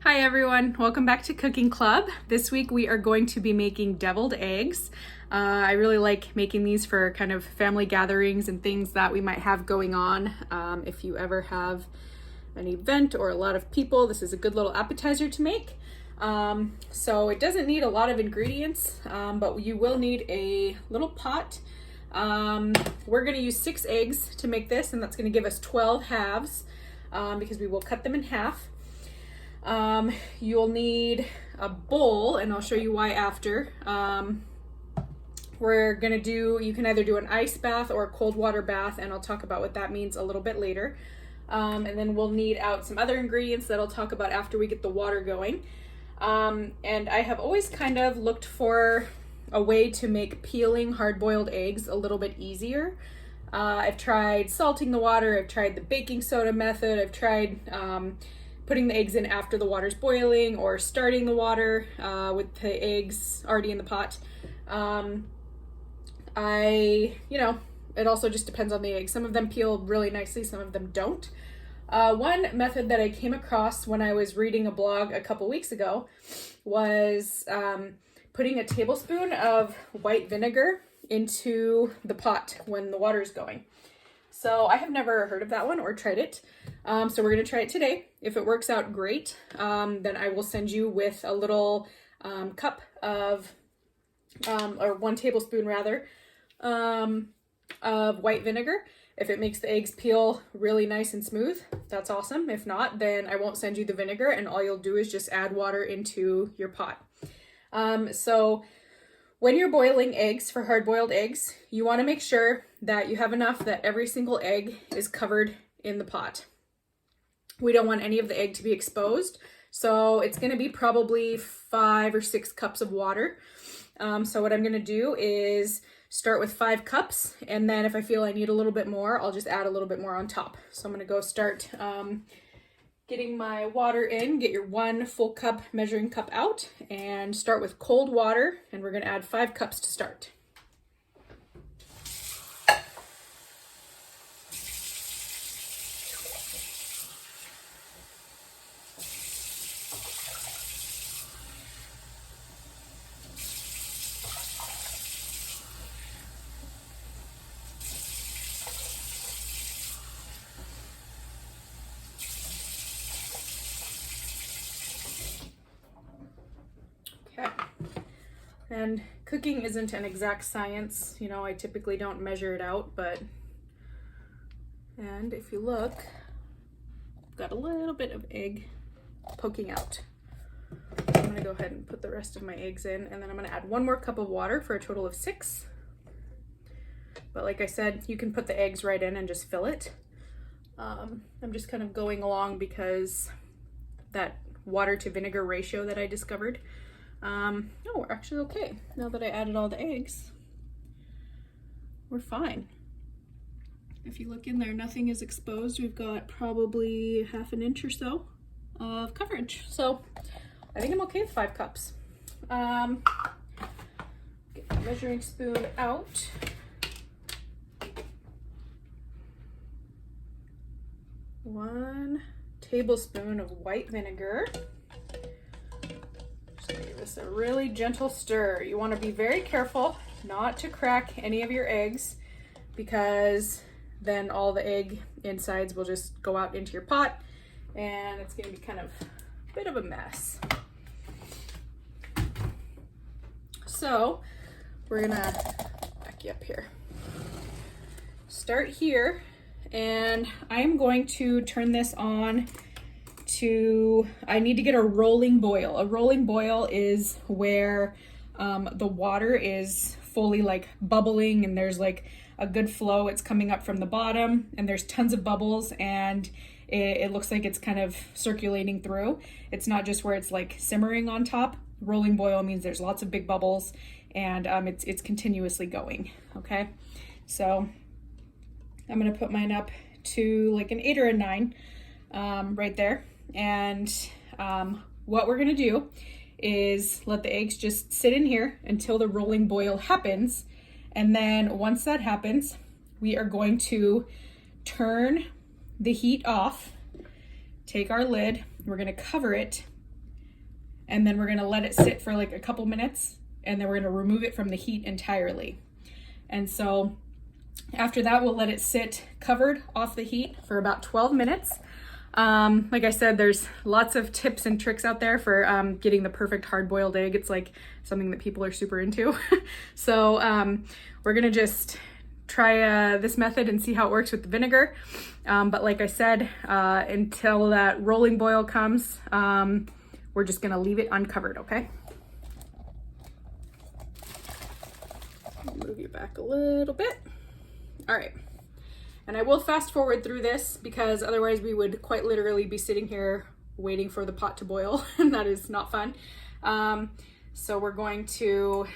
Hi everyone, welcome back to Cooking Club. This week we are going to be making deviled eggs. I really like making these for kind of family gatherings and things that we might have going on. If you ever have an event or a lot of people, this is a good little appetizer to make. So it doesn't need a lot of ingredients, but you will need a little pot. We're going to use 6 eggs to make this, and that's going to give us 12 halves because we will cut them in half. You'll need a bowl, and I'll show you why after. You can either do an ice bath or a cold water bath, and I'll talk about what that means a little bit later. And then we'll need out some other ingredients that I'll talk about after we get the water going. And I have always kind of looked for a way to make peeling hard-boiled eggs a little bit easier. I've tried salting the water, I've tried the baking soda method, I've tried putting the eggs in after the water's boiling, or starting the water with the eggs already in the pot. It also just depends on the eggs. Some of them peel really nicely, some of them don't. One method that I came across when I was reading a blog a couple weeks ago was putting a tablespoon of white vinegar into the pot when the water's going. So I have never heard of that one or tried it. So we're gonna try it today. If it works out, great. Then I will send you with a little cup of, or 1 tablespoon rather, of white vinegar. If it makes the eggs peel really nice and smooth, that's awesome. If not, then I won't send you the vinegar, and all you'll do is just add water into your pot. So when you're boiling eggs for hard-boiled eggs, you want to make sure that you have enough that every single egg is covered in the pot. We don't want any of the egg to be exposed, so it's going to be probably 5 or 6 cups of water. So what I'm going to do is start with 5 cups, and then if I feel I need a little bit more, I'll just add a little bit more on top. So I'm going to go start getting my water in. Get your 1 full cup measuring cup out and start with cold water, and we're going to add 5 cups to start. Okay, and cooking isn't an exact science. You know, I typically don't measure it out, and if you look, I've got a little bit of egg poking out. I'm gonna go ahead and put the rest of my eggs in, and then I'm gonna add 1 more cup of water for a total of 6. But like I said, you can put the eggs right in and just fill it. I'm just kind of going along because that water to vinegar ratio that I discovered. No, we're actually okay. Now that I added all the eggs, we're fine. If you look in there, nothing is exposed. We've got probably 1/2 inch or so of coverage. So I think I'm okay with 5 cups. Get my measuring spoon out. One tablespoon of white vinegar. Give this a really gentle stir. You want to be very careful not to crack any of your eggs, because then all the egg insides will just go out into your pot and it's going to be kind of a bit of a mess. So we're gonna back you up here. Start here, and I'm going to turn this on to, I need to get a rolling boil. A rolling boil is where the water is fully like bubbling, and there's like a good flow. It's coming up from the bottom, and there's tons of bubbles, and it looks like it's kind of circulating through. It's not just where it's like simmering on top. Rolling boil means there's lots of big bubbles, and it's continuously going. Okay, so I'm gonna put mine up to like an 8 or a 9 right there. And what we're gonna do is let the eggs just sit in here until the rolling boil happens. And then once that happens, we are going to turn the heat off, take our lid, we're gonna cover it, and then we're gonna let it sit for like a couple minutes, and then we're gonna remove it from the heat entirely. And so after that, we'll let it sit covered off the heat for about 12 minutes. Like I said, there's lots of tips and tricks out there for getting the perfect hard-boiled egg. It's like something that people are super into. So we're gonna just try this method and see how it works with the vinegar. But like I said, until that rolling boil comes, we're just gonna leave it uncovered, okay? Move you back a little bit. All right. And I will fast forward through this because otherwise we would quite literally be sitting here waiting for the pot to boil, and that is not fun. So we're going to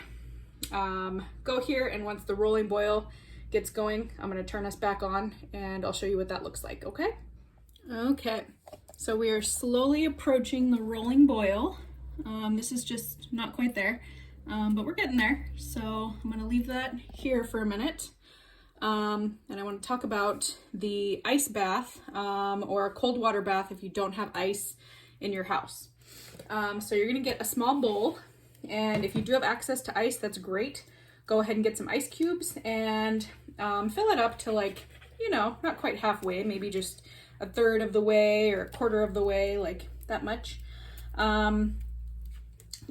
go here, and once the rolling boil gets going, I'm going to turn us back on and I'll show you what that looks like, okay? Okay, so we are slowly approaching the rolling boil. This is just not quite there, but we're getting there. So I'm going to leave that here for a minute. And I want to talk about the ice bath, or a cold water bath if you don't have ice in your house. So you're going to get a small bowl, and if you do have access to ice, that's great. Go ahead and get some ice cubes and fill it up to, like, you know, not quite halfway, maybe just a third of the way or a quarter of the way, like that much.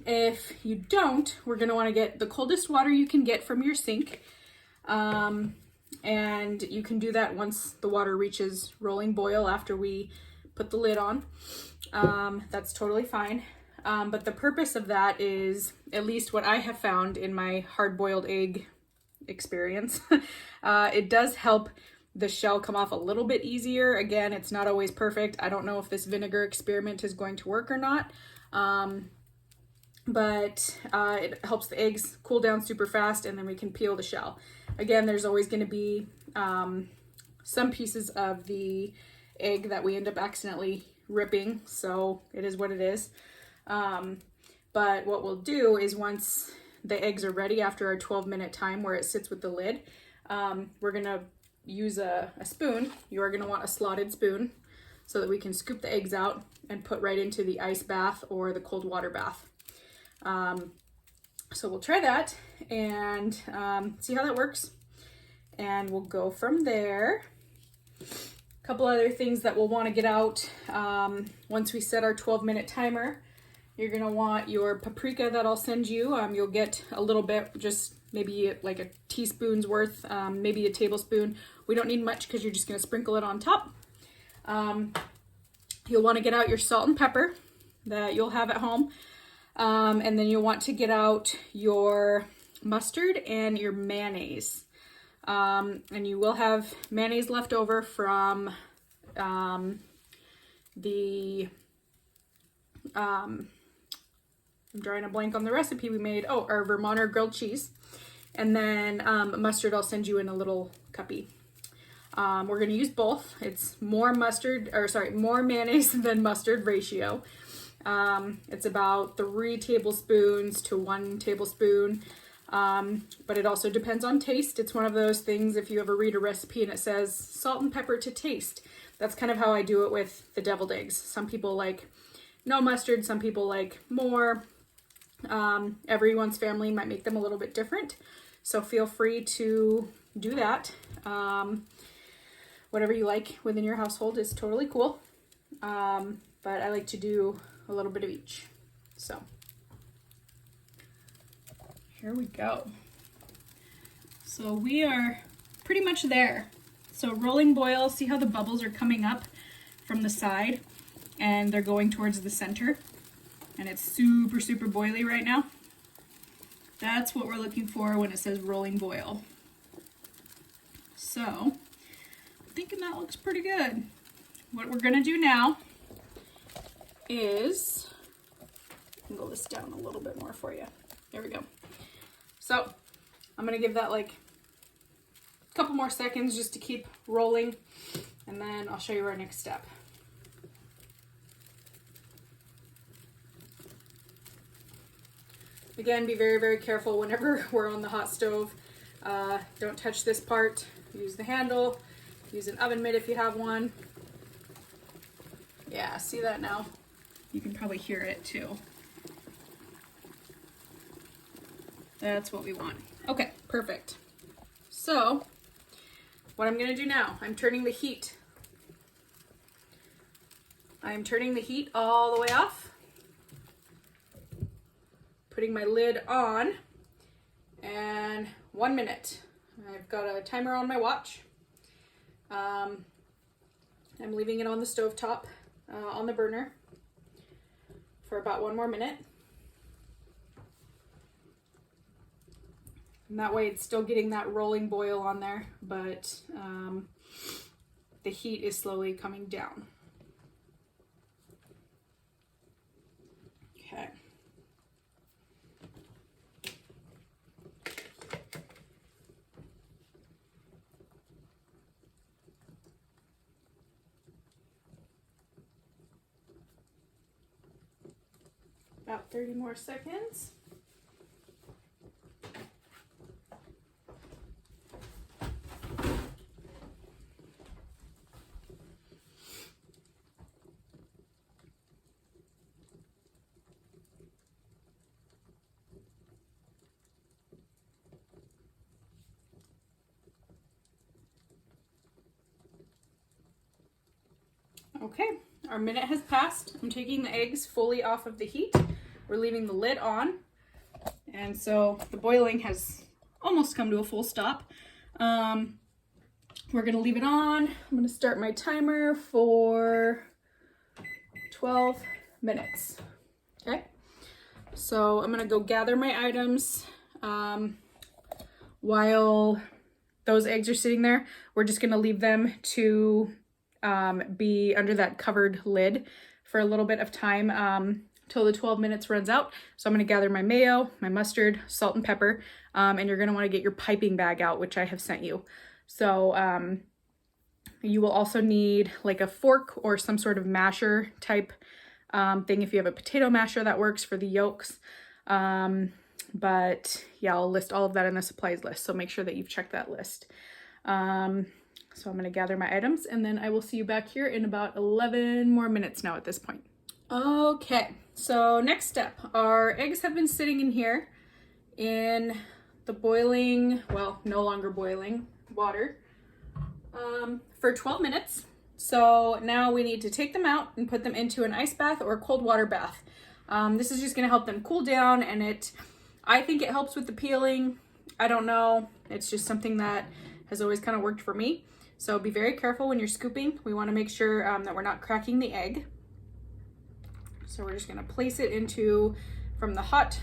If you don't, we're going to want to get the coldest water you can get from your sink. And you can do that once the water reaches rolling boil after we put the lid on. That's totally fine. But the purpose of that is, at least what I have found in my hard-boiled egg experience, it does help the shell come off a little bit easier. Again, it's not always perfect. I don't know if this vinegar experiment is going to work or not. But it helps the eggs cool down super fast, and then we can peel the shell. Again, there's always going to be some pieces of the egg that we end up accidentally ripping, so it is what it is. But what we'll do is, once the eggs are ready after our 12-minute time where it sits with the lid, we're going to use a spoon. You are going to want a slotted spoon so that we can scoop the eggs out and put right into the ice bath or the cold water bath. So we'll try that and see how that works, and we'll go from there. A couple other things that we'll want to get out once we set our 12-minute timer. You're going to want your paprika that I'll send you. You'll get a little bit, just maybe like a teaspoon's worth, maybe a tablespoon. We don't need much because you're just going to sprinkle it on top. You'll want to get out your salt and pepper that you'll have at home. And then you'll want to get out your mustard and your mayonnaise. And you will have mayonnaise left over from I'm drawing a blank on the recipe we made. Oh, our Vermonter grilled cheese. And then mustard I'll send you in a little cuppy. We're going to use both. It's more mayonnaise than mustard ratio. It's about 3 tablespoons to 1 tablespoon, but it also depends on taste. It's one of those things, if you ever read a recipe and it says salt and pepper to taste, that's kind of how I do it with the deviled eggs. Some people like no mustard, some people like more. Everyone's family might make them a little bit different, so feel free to do that. Whatever you like within your household is totally cool, but I like to do a little bit of each. So here we go. So we are pretty much there. So rolling boil, see how the bubbles are coming up from the side and they're going towards the center, and it's super, super boily right now. That's what we're looking for when it says rolling boil. So I'm thinking that looks pretty good. What we're gonna do now is, angle this down a little bit more for you. There we go. So I'm gonna give that like a couple more seconds just to keep rolling, and then I'll show you our next step. Again, be very, very careful whenever we're on the hot stove. Don't touch this part. Use the handle. Use an oven mitt if you have one. Yeah, see that now? You can probably hear it too. That's what we want. Okay, perfect. So what I'm gonna do now, I'm turning the heat all the way off, putting my lid on, and 1 minute. I've got a timer on my watch. I'm leaving it on the stove top, on the burner for about 1 more minute. And that way it's still getting that rolling boil on there, but the heat is slowly coming down. Okay. About 30 more seconds. Okay, our minute has passed. I'm taking the eggs fully off of the heat. We're leaving the lid on. And so the boiling has almost come to a full stop. We're gonna leave it on. I'm gonna start my timer for 12 minutes. Okay, so I'm gonna go gather my items. While those eggs are sitting there, we're just gonna leave them to be under that covered lid for a little bit of time till the 12 minutes runs out. So I'm gonna gather my mayo, my mustard, salt and pepper, and you're gonna wanna get your piping bag out, which I have sent you. So you will also need like a fork or some sort of masher type thing. If you have a potato masher, that works for the yolks. But yeah, I'll list all of that in the supplies list. So make sure that you've checked that list. So I'm gonna gather my items and then I will see you back here in about 11 more minutes now at this point. Okay, so next step, our eggs have been sitting in here in the boiling, well, no longer boiling water for 12 minutes. So now we need to take them out and put them into an ice bath or a cold water bath. This is just gonna help them cool down, and I think it helps with the peeling. I don't know, it's just something that has always kind of worked for me. So be very careful when you're scooping. We want to make sure that we're not cracking the egg. So we're just going to place it from the hot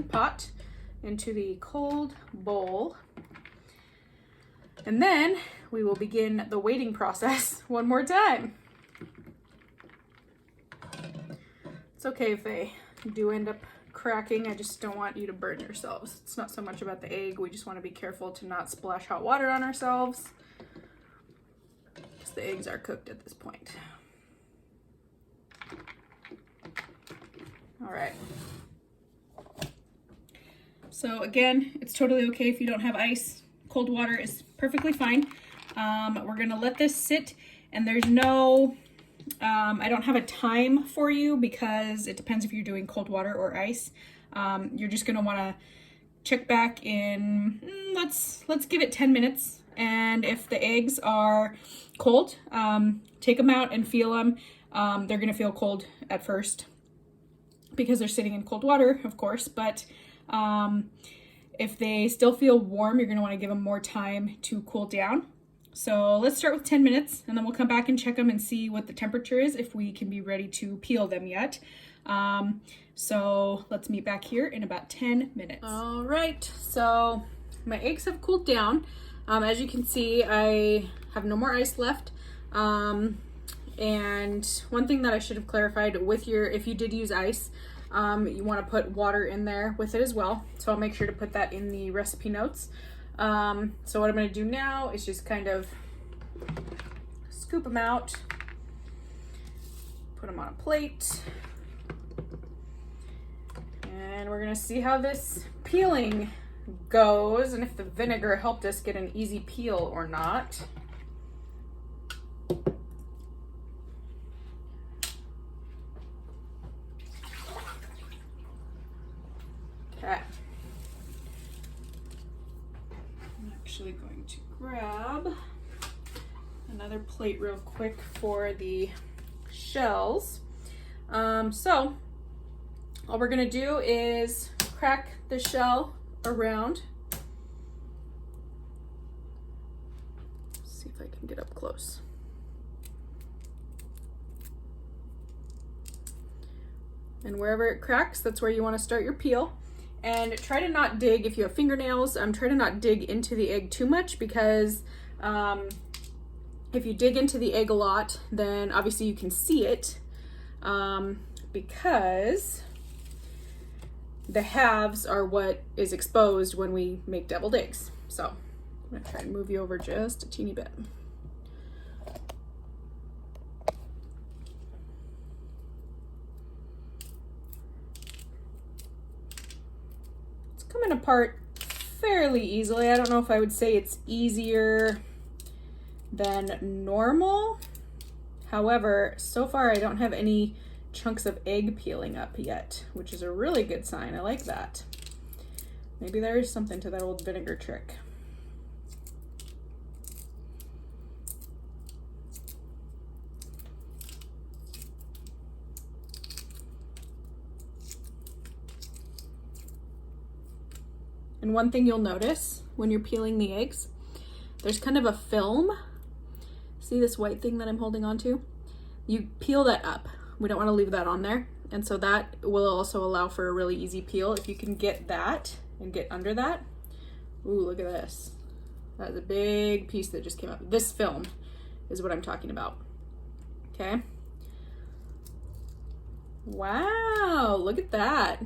pot into the cold bowl. And then we will begin the waiting process one more time. It's okay if they do end up cracking. I just don't want you to burn yourselves. It's not so much about the egg. We just want to be careful to not splash hot water on ourselves, because the eggs are cooked at this point. All right. So again, it's totally okay if you don't have ice. Cold water is perfectly fine. We're gonna let this sit, and there's no I don't have a time for you because it depends if you're doing cold water or ice. You're just gonna wanna check back in, let's give it 10 minutes. And if the eggs are cold, take them out and feel them. They're gonna feel cold at first because they're sitting in cold water, of course, but if they still feel warm, you're gonna wanna give them more time to cool down. So let's start with 10 minutes and then we'll come back and check them and see what the temperature is, if we can be ready to peel them yet. So let's meet back here in about 10 minutes. All right, so my eggs have cooled down. As you can see, I have no more ice left. And one thing that I should have clarified if you did use ice, you want to put water in there with it as well. So I'll make sure to put that in the recipe notes. So what I'm going to do now is just kind of scoop them out, put them on a plate, and we're going to see how this peeling goes and if the vinegar helped us get an easy peel or not. Okay. actually going to grab another plate real quick for the shells. So all we're gonna do is crack the shell around. See if I can get up close. And wherever it cracks, that's where you want to start your peel. And try to not dig, if you have fingernails, try to not dig into the egg too much, because if you dig into the egg a lot, then obviously you can see it, because the halves are what is exposed when we make deviled eggs. So I'm gonna try and move you over just a teeny bit. It's coming apart fairly easily. I don't know if I would say it's easier than normal. However, so far I don't have any chunks of egg peeling up yet, which is a really good sign. I like that. Maybe there is something to that old vinegar trick. And one thing you'll notice when you're peeling the eggs, there's kind of a film. See this white thing that I'm holding on to? You peel that up. We don't want to leave that on there. And so that will also allow for a really easy peel. If you can get that and get under that. Ooh, look at this. That's a big piece that just came up. This film is what I'm talking about. Okay. Wow, look at that.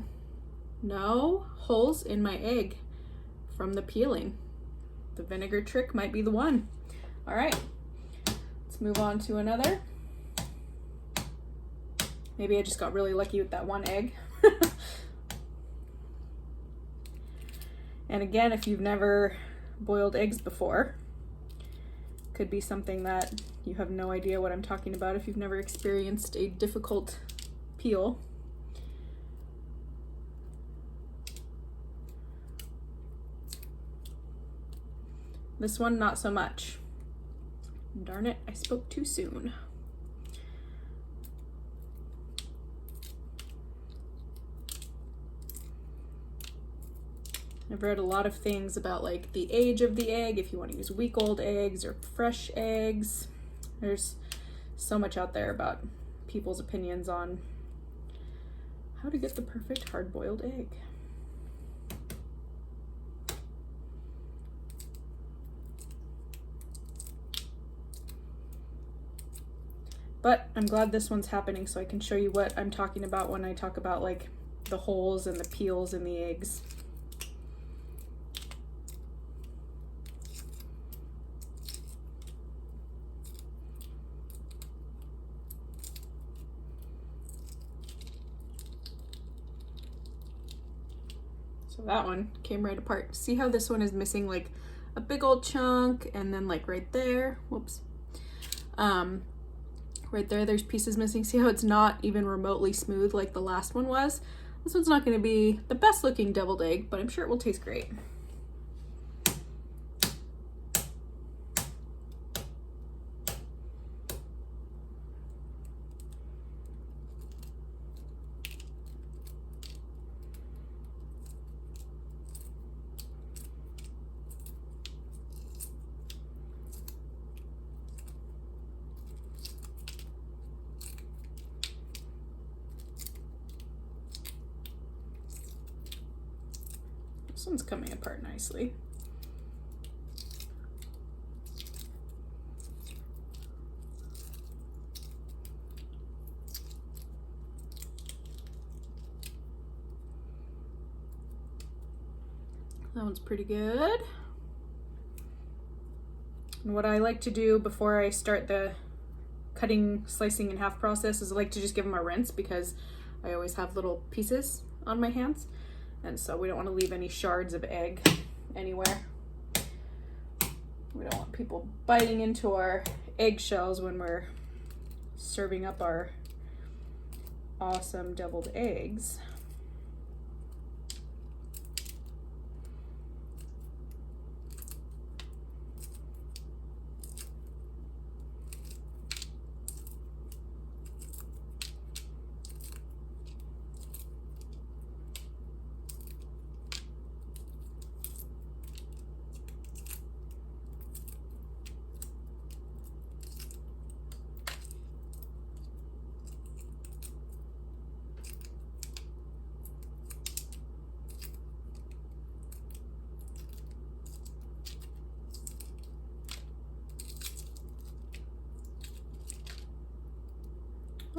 No holes in my egg from the peeling. The vinegar trick might be the one. All right, let's move on to another. Maybe I just got really lucky with that one egg. And again, if you've never boiled eggs before, could be something that you have no idea what I'm talking about if you've never experienced a difficult peel. This one, not so much. Darn it, I spoke too soon. I've read a lot of things about like the age of the egg, if you want to use week-old eggs or fresh eggs. There's so much out there about people's opinions on how to get the perfect hard-boiled egg. But I'm glad this one's happening so I can show you what I'm talking about when I talk about like the holes and the peels in the eggs. So that one came right apart. See how this one is missing like a big old chunk, and then like right there, whoops. Right there, there's pieces missing. See how it's not even remotely smooth like the last one was? This one's not gonna be the best looking deviled egg, but I'm sure it will taste great. This one's coming apart nicely. That one's pretty good. And what I like to do before I start the cutting, slicing in half process is I like to just give them a rinse, because I always have little pieces on my hands. And so we don't want to leave any shards of egg anywhere. We don't want people biting into our eggshells when we're serving up our awesome deviled eggs.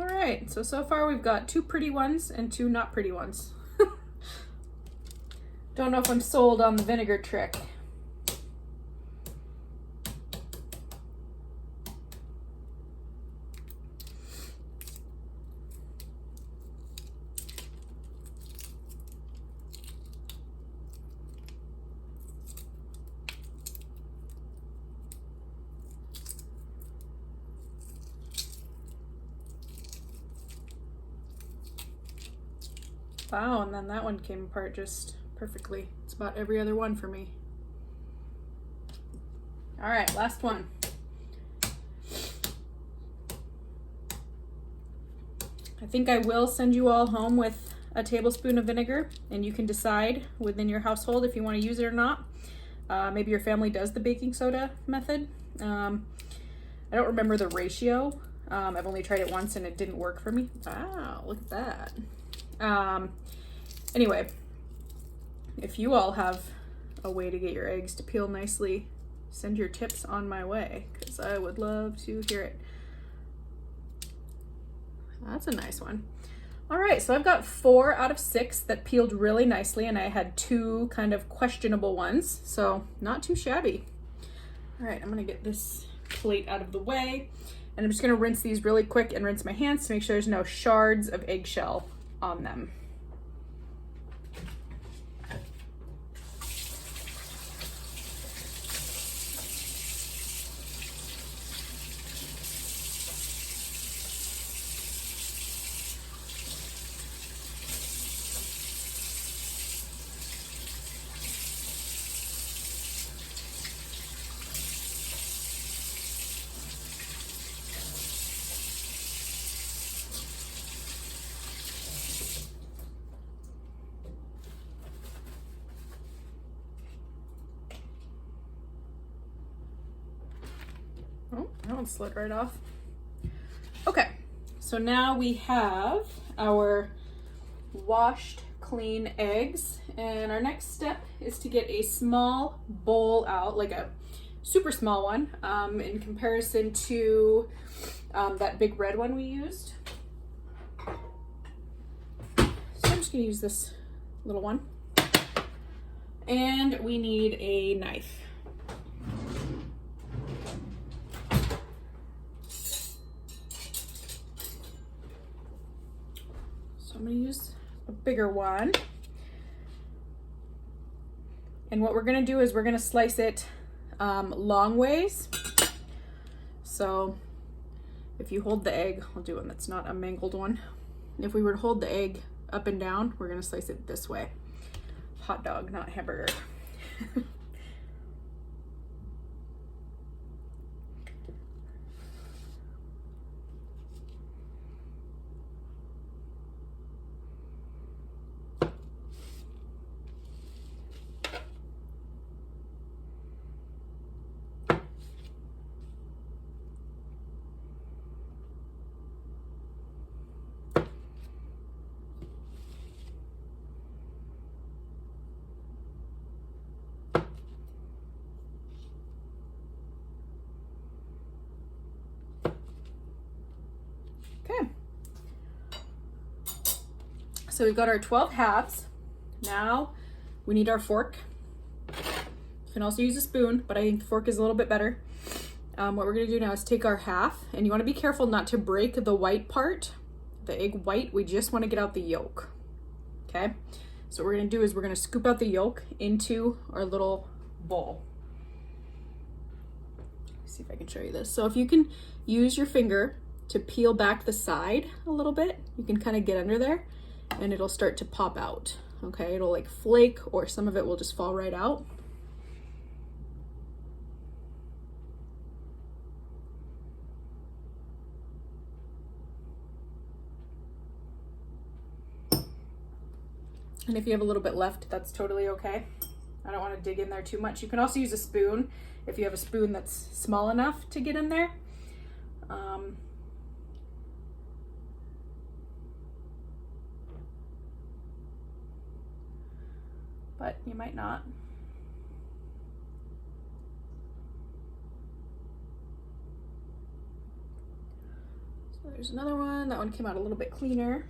All right, so far we've got 2 pretty ones and 2 not pretty ones. Don't know if I'm sold on the vinegar trick. Wow, and then that one came apart just perfectly. It's about every other one for me. All right, last one. I think I will send you all home with a tablespoon of vinegar, and you can decide within your household if you want to use it or not. Maybe your family does the baking soda method. I don't remember the ratio. I've only tried it once and it didn't work for me. Wow, look at that. Anyway, if you all have a way to get your eggs to peel nicely, send your tips on my way, because I would love to hear it. That's a nice one. All right, so I've got 4 out of 6 that peeled really nicely, and I had 2 kind of questionable ones, so not too shabby. All right, I'm gonna get this plate out of the way, and I'm just gonna rinse these really quick and rinse my hands to make sure there's no shards of eggshell on them. Oh, that one slid right off. Okay, so now we have our washed clean eggs, and our next step is to get a small bowl out, like a super small one, in comparison to that big red one we used. So I'm just gonna use this little one. And we need a knife. I'm going to use a bigger one. And what we're going to do is we're going to slice it long ways. So if you hold the egg, I'll do one that's not a mangled one. If we were to hold the egg up and down, we're going to slice it this way. Hot dog, not hamburger. Okay, so we've got our 12 halves. Now we need our fork. You can also use a spoon, but I think the fork is a little bit better. What we're gonna do now is take our half, and you wanna be careful not to break the white part, the egg white. We just wanna get out the yolk, okay? So what we're gonna do is we're gonna scoop out the yolk into our little bowl. Let's see if I can show you this. So if you can use your finger to peel back the side a little bit, you can kind of get under there and it'll start to pop out, okay? It'll like flake, or some of it will just fall right out. And if you have a little bit left, that's totally okay. I don't want to dig in there too much. You can also use a spoon if you have a spoon that's small enough to get in there. But you might not. So there's another one. That one came out a little bit cleaner.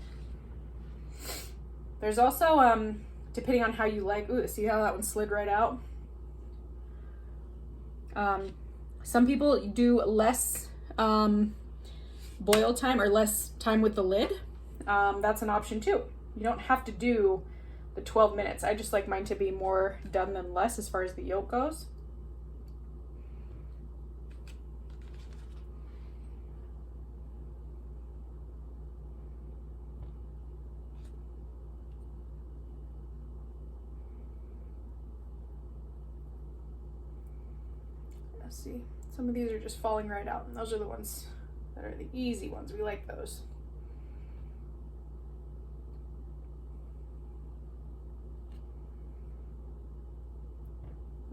There's also, depending on how you like, ooh, see how that one slid right out? Some people do less boil time or less time with the lid. That's an option too. You don't have to do the 12 minutes. I just like mine to be more done than less as far as the yolk goes. Let's see. Some of these are just falling right out, and those are the ones that are the easy ones. We like those.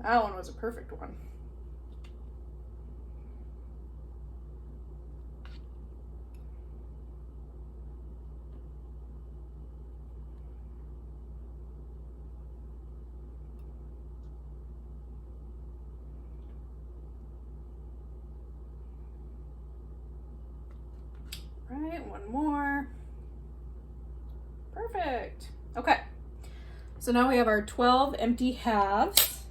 That one was a perfect one. Right, one more. Perfect. Okay, so now we have our 12 empty halves,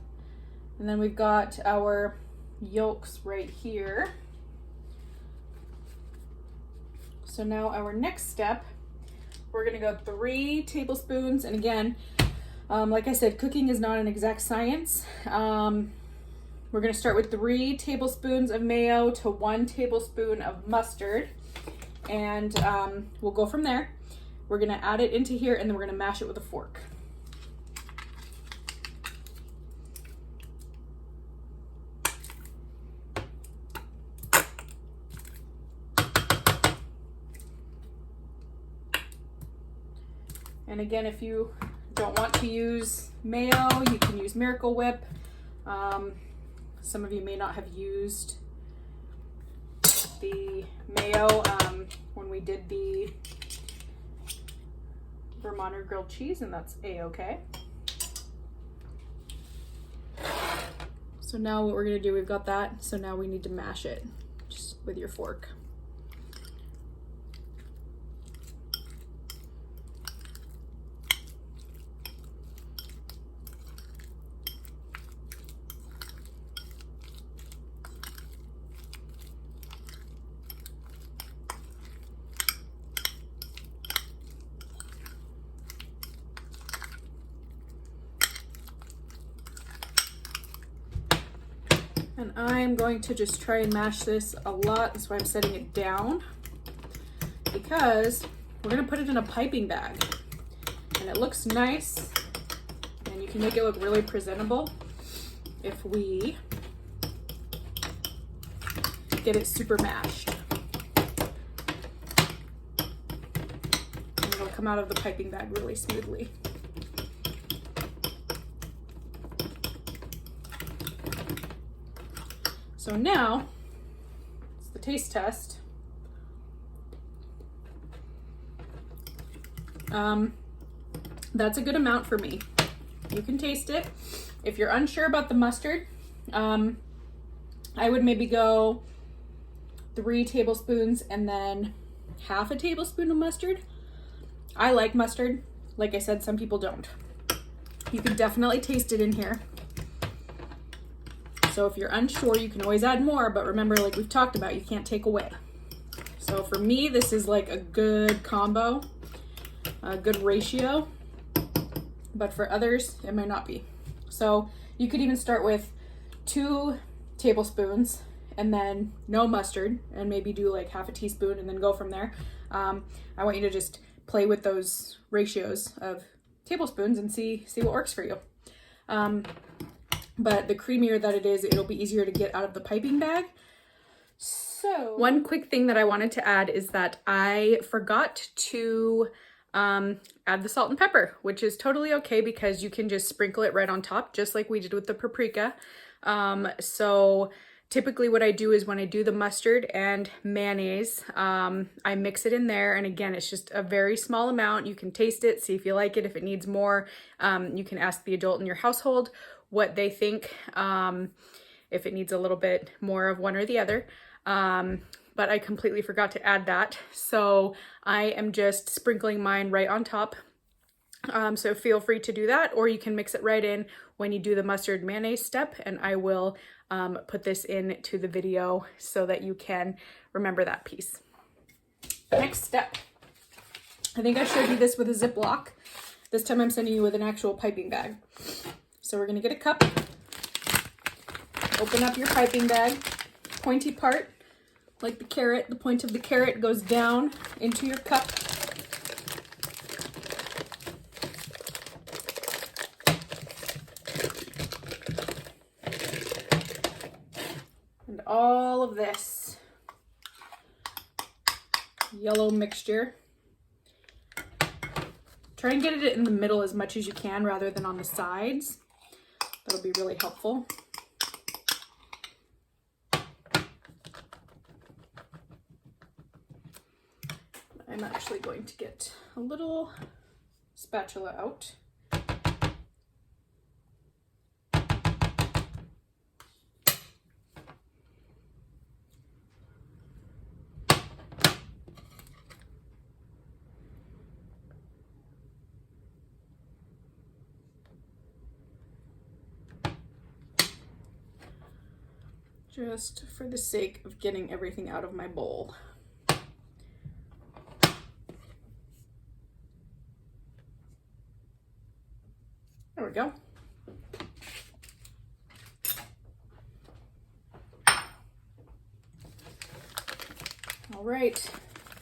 and then we've got our yolks right here. So now our next step, we're gonna go 3 tablespoons, and again, like I said, cooking is not an exact science. We're gonna start with 3 tablespoons of mayo to 1 tablespoon of mustard. And we'll go from there. We're gonna add it into here, and then we're gonna mash it with a fork. And again, if you don't want to use mayo, you can use Miracle Whip. Some of you may not have used the mayo when we did the Vermonter grilled cheese, and that's a-okay. So now what we're gonna do, we've got that, so now we need to mash it just with your fork. And I'm going to just try and mash this a lot. That's why I'm setting it down, because we're gonna put it in a piping bag, and it looks nice, and you can make it look really presentable if we get it super mashed. And it'll come out of the piping bag really smoothly. So now, it's the taste test. That's a good amount for me. You can taste it. If you're unsure about the mustard, I would maybe go 3 tablespoons and then half a tablespoon of mustard. I like mustard. Like I said, some people don't. You can definitely taste it in here. So if you're unsure, you can always add more, but remember, like we've talked about, you can't take away. So for me, this is like a good combo, a good ratio, but for others, it might not be. So you could even start with 2 tablespoons and then no mustard, and maybe do like half a teaspoon and then go from there. I want you to just play with those ratios of tablespoons and see what works for you. But the creamier that it is, it'll be easier to get out of the piping bag. So one quick thing that I wanted to add is that I forgot to add the salt and pepper, which is totally okay because you can just sprinkle it right on top, just like we did with the paprika. So typically what I do is when I do the mustard and mayonnaise, I mix it in there. And again, it's just a very small amount. You can taste it, see if you like it. If it needs more, you can ask the adult in your household what they think, if it needs a little bit more of one or the other. but I completely forgot to add that. So I am just sprinkling mine right on top. So feel free to do that, or you can mix it right in when you do the mustard mayonnaise step, and I will put this into the video so that you can remember that piece. Next step. I think I showed you this with a Ziploc. This time I'm sending you with an actual piping bag. So we're gonna get a cup, open up your piping bag, pointy part, like the carrot. The point of the carrot goes down into your cup. And all of this yellow mixture, try and get it in the middle as much as you can rather than on the sides. That'll be really helpful. I'm actually going to get a little spatula out. Just for the sake of getting everything out of my bowl. There we go. All right,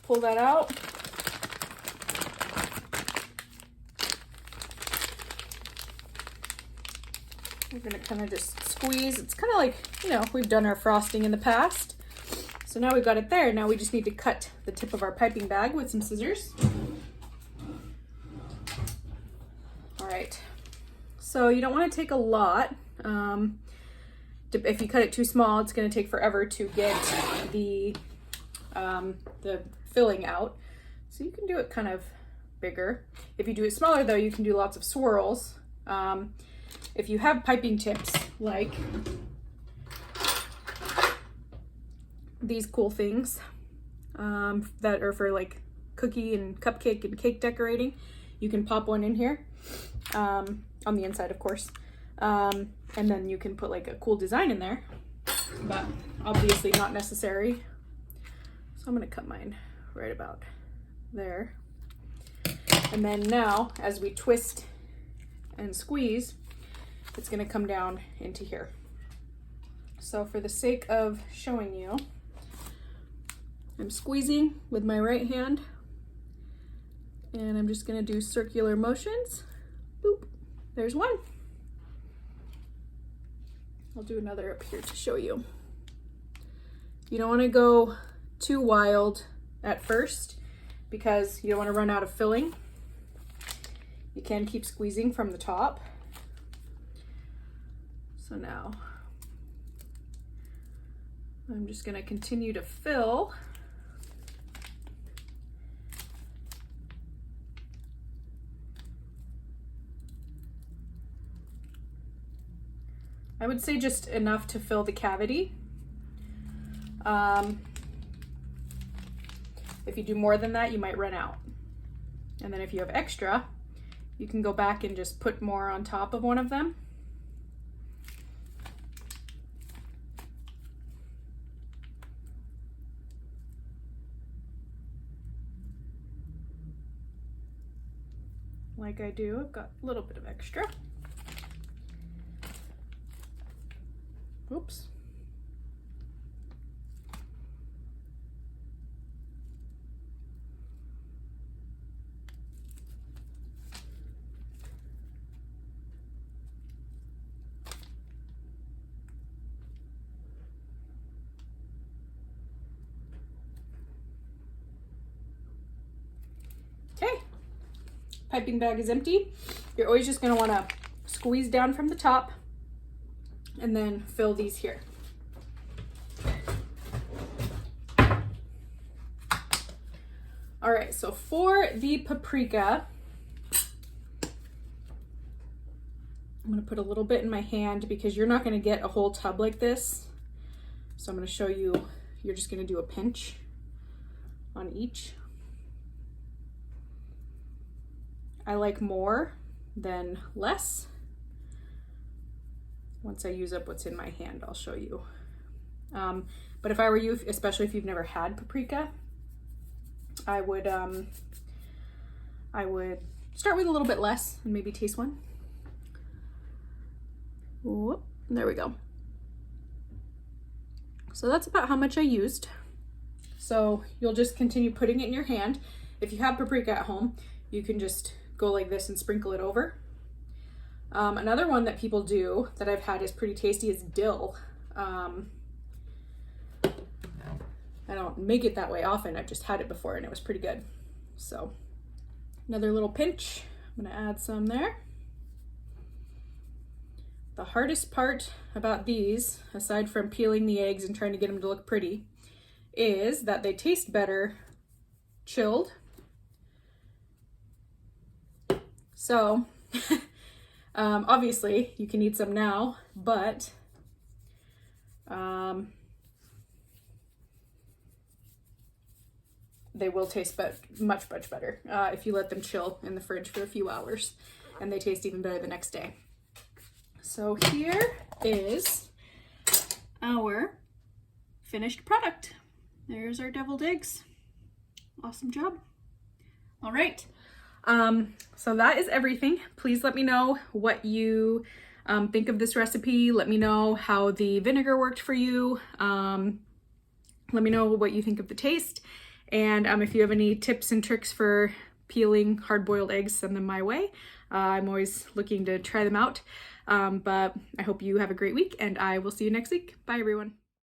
pull that out. We're gonna kind of just squeeze. It's kind of like, you know, we've done our frosting in the past. So now we've got it there. Now we just need to cut the tip of our piping bag with some scissors. All right. So you don't want to take a lot. If you cut it too small, it's going to take forever to get the filling out. So you can do it kind of bigger. If you do it smaller though, you can do lots of swirls. If you have piping tips like these cool things that are for like cookie and cupcake and cake decorating, you can pop one in here on the inside, of course, and then you can put like a cool design in there, but obviously not necessary. So I'm gonna cut mine right about there, and then now as we twist and squeeze, it's gonna come down into here. So for the sake of showing you, I'm squeezing with my right hand, and I'm just gonna do circular motions. Boop, there's one. I'll do another up here to show you. You don't wanna go too wild at first because you don't wanna run out of filling. You can keep squeezing from the top. So now I'm just gonna continue to fill. I would say just enough to fill the cavity. If you do more than that, you might run out. And then if you have extra, you can go back and just put more on top of one of them. Like I do, I've got a little bit of extra. Oops. Okay, piping bag is empty. You're always just gonna wanna squeeze down from the top and then fill these here. All right, so for the paprika, I'm gonna put a little bit in my hand because you're not gonna get a whole tub like this. So I'm gonna show you you're just gonna do a pinch on each. I like more than less. Once I use up what's in my hand, I'll show you. But if I were you, especially if you've never had paprika, I would start with a little bit less and maybe taste one. Whoop, there we go. So that's about how much I used. So you'll just continue putting it in your hand. If you have paprika at home, you can just go like this and sprinkle it over. Another one that people do that I've had is pretty tasty is dill. I don't make it that way often. I've just had it before and it was pretty good. So another little pinch. I'm gonna add some there. The hardest part about these, aside from peeling the eggs and trying to get them to look pretty, is that they taste better chilled. So obviously you can eat some now, but they will taste much better if you let them chill in the fridge for a few hours, and they taste even better the next day. So here is our finished product. There's our deviled eggs. Awesome job. All right. So that is everything. Please let me know what you think of this recipe. Let me know how the vinegar worked for you. Let me know what you think of the taste. And if you have any tips and tricks for peeling hard-boiled eggs, send them my way. I'm always looking to try them out. But I hope you have a great week, and I will see you next week. Bye, everyone.